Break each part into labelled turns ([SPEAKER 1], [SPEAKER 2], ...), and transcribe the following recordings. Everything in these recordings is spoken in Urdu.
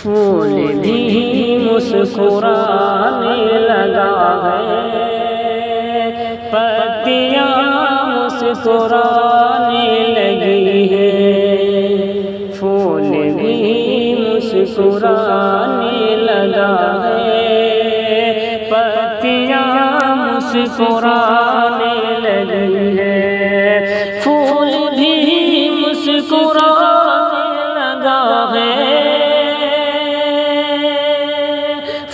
[SPEAKER 1] پھول بھی مسکرانے لگا ہے، پتیاں مسکرانے لگی ہے، پھول بھی مسکرانے لگا ہے، پتیاں مسکرانے لگی ہے، پھول بھی مسکرانے لگا ہے،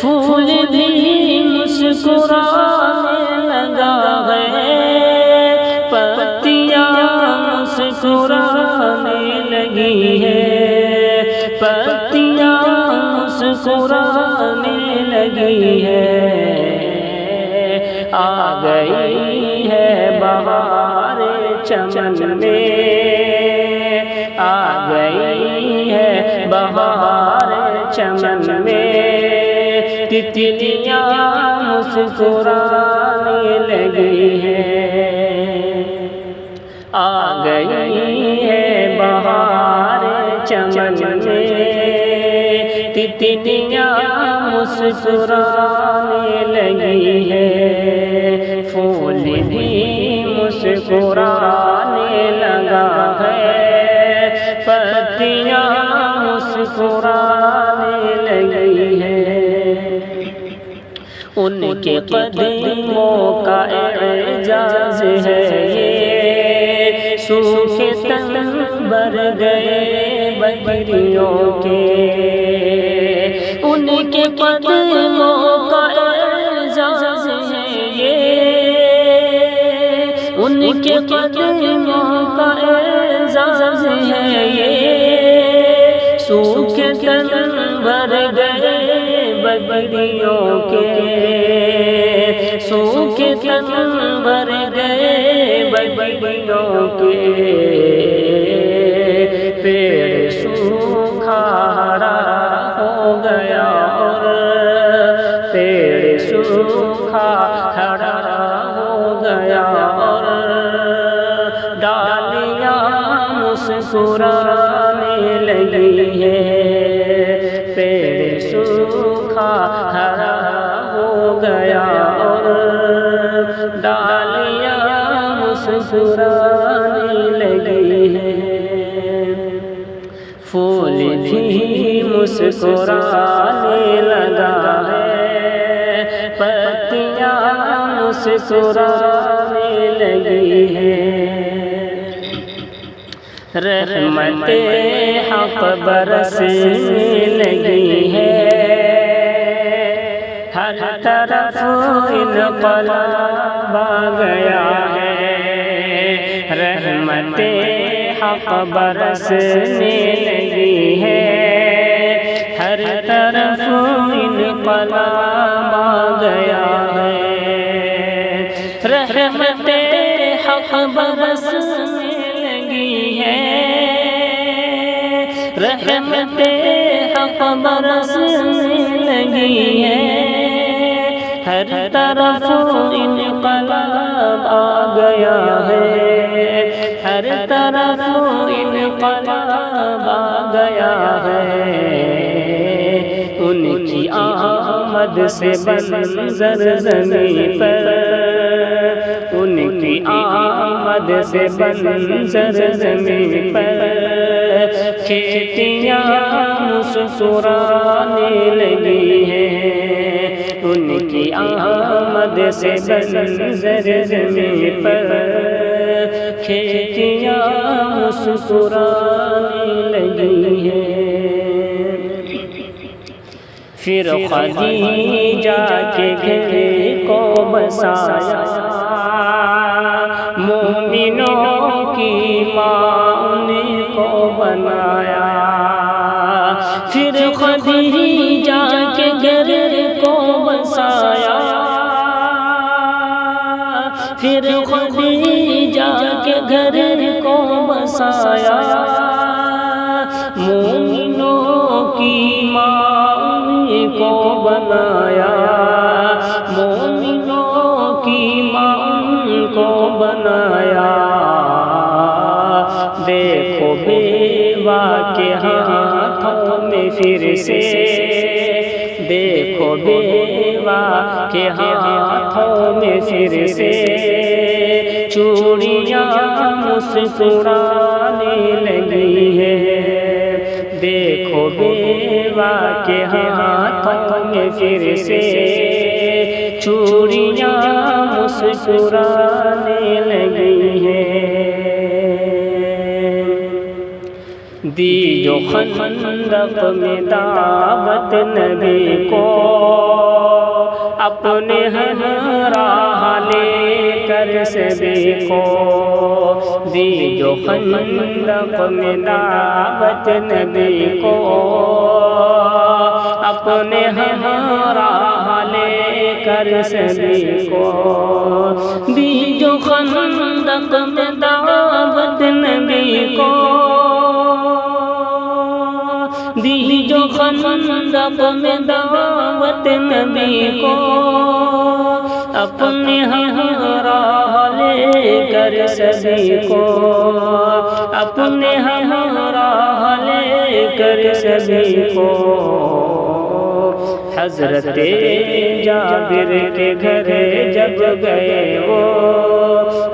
[SPEAKER 1] پھول بھی مسکرانے لگا ہے، پتیاں مسکرانے لگی ہے، پتیاں مسکرانے لگی ہے، آ گئی ہے بہار چمن میں، آ گئی ہے بہار چمن میں، تتلیاں مسکرانے لگی ہے، آ گئی ہے بہار چمن میں، تتلیاں مسکرانے لگی ہے، پھول بھی مسکرانے لگا ہے، پتیاں مسکرانے لگی ہے، ان کے قدموں کا اعجاز ہے یہ، سوکھے تن بھر گئے بکریوں کے، ان کے قدموں کا اعجاز ہے یہ، ان کے قدموں کا اعجاز ہے یہ، سوکھے تن بھر گئے بکریوں کے، سوکھے تن بھر گئے بکریوں کے، پیڑ سوکھا ہرا ہو گیا اور پیڑ سوکھا ہرا ہو گیا اور ڈالیاں مسکرانے لگی ہے، پیڑ سوکھا ہرا ہو گیا اور ڈالیاں مسکرانے لگی ہے، پھول بھی مسکرانے لگا ہے، پتیاں مسکرانے لگی ہے، رحمت حق برسنے لگی ہے، ہر طرف انقلاب آ گیا ہے، رحمت حق برسنے لگی ہے، ہر طرف انقلاب آ گیا ہے، رحمت حق برسنے لگی ہے، رحمت حق برسنے لگی ہے، ہر طرف انقلاب آ گیا ہے، ہر طرف انقلاب آ گیا ہے، ان کی آمد سے منظر زمین پر، ان کی آمد سے منظر زمین پر، کھیتیاں مسکرانے لگی ہیں، ان کی آمد سے منظر زمین پر، کھیتیاں مسکرانے لگی ہیں، پھر خدیجہ کے گھر کو بسایا، مومنوں کی ماں ان کو بنایا، پھر خدیجہ کے گھر کو بسایا، پھر خدیجہ کے گھر کو بسایا، مومنوں کی ماں کو بنایا، مومنوں کی ماں کو بنایا، دیکھو بیوہ کے ہاتھوں میں پھر سے دیکھو بیوہ کے ہاتھوں میں پھر سے چوڑیاں مسکرانے لگی ہے دیکھو بیوہ کے ہاتھوں میں پھر سے چوڑیاں مسکرانے لگی ہے دی جو خندق میں دعوت نبی کو اپنے ہمراہ لے کر سبھی کو دی جو خندق میں دعوت نبی کو اپنے ہمراہ لے کر سبھی کو دی جو خندق میں دعوت نبی کو دی جو خندق میں دعوت نبی کو اپنے ہمراہ لے کر سبھی کو اپنے ہمراہ لے کر سبھی کو حضرت جابر کے گھر جب گئے وہ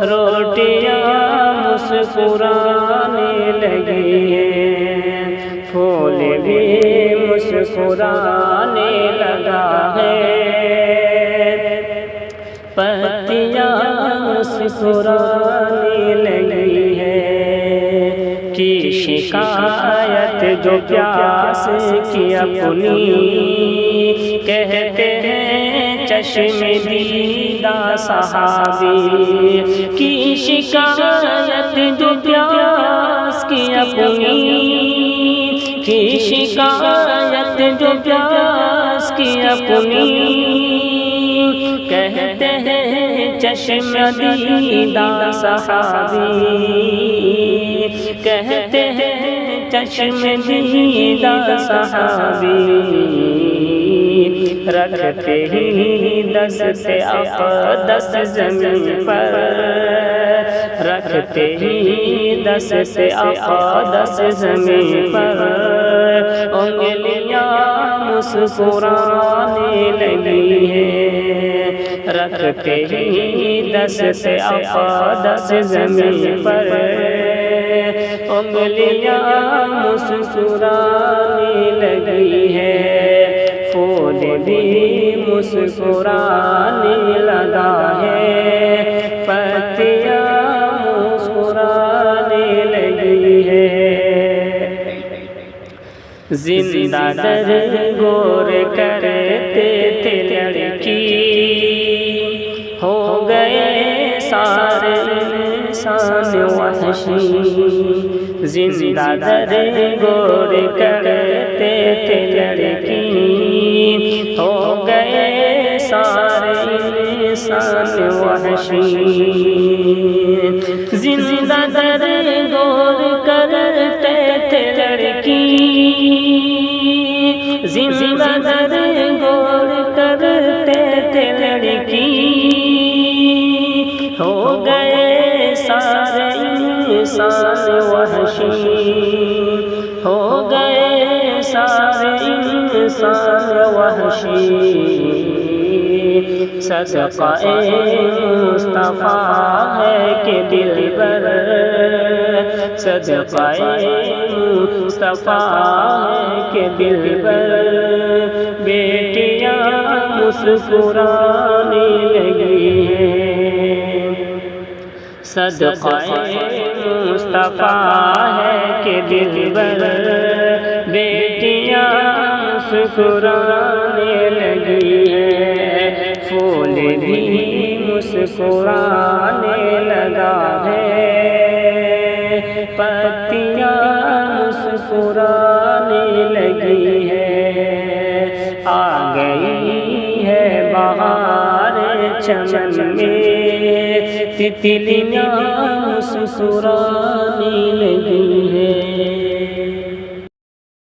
[SPEAKER 1] روٹیاں مسکرانے لگی ہیں پھول بھی مسکرانے لگا ہے پتیاں مسکرانے لگی ہے کی شکایت جو پیاس کی اپنی کہتے ہیں چشم دیدہ صحابی کی شکایت جو پیاس کی اپنی کی شکایت جو پیاس کی اپنی کہتے ہیں چشم دیدہ صحابی کہتے ہیں چشم دیدہ صحابی رکھتے ہی دست اقدس زمین پر رکھتے ہی دست اقدس زمین پر انگلیاں مسکرانے لگی ہیں رکھتے ہی دست اقدس زمین پر انگلیاں مسکرانے لگی ہے پھول بھی مسکرانے لگا ہے پتیاں مسکرانے لگی ہے زندہ در گور کرتے تھے لڑکی ہو گئے سارے انسان وحشی زندہ در گور کرتے تھے لڑکی ہو گئے سارے انسان وحشی زندہ در گور کرتے تھے لڑکی زندہ در گور کرتے تھے لڑکی ہو گئے سارے انسان وحشی ہو گئے سارے انسان وحشی صدقہ مصطفیٰ ہے کہ دل پر صدقہ مصطفیٰ ہے کہ دل پر بیٹیاں مسکرانے لگی ہیں صدقہ مصطفیٰ ہے کہ دل پر بیٹیاں مسکرانے لگی ہیں پھول بھی مسکرانے لگا ہے پتیاں مسکرانے لگی ہے آ گئی ہے بہار چمن میں تتلیاں مسکرانے لگی ہے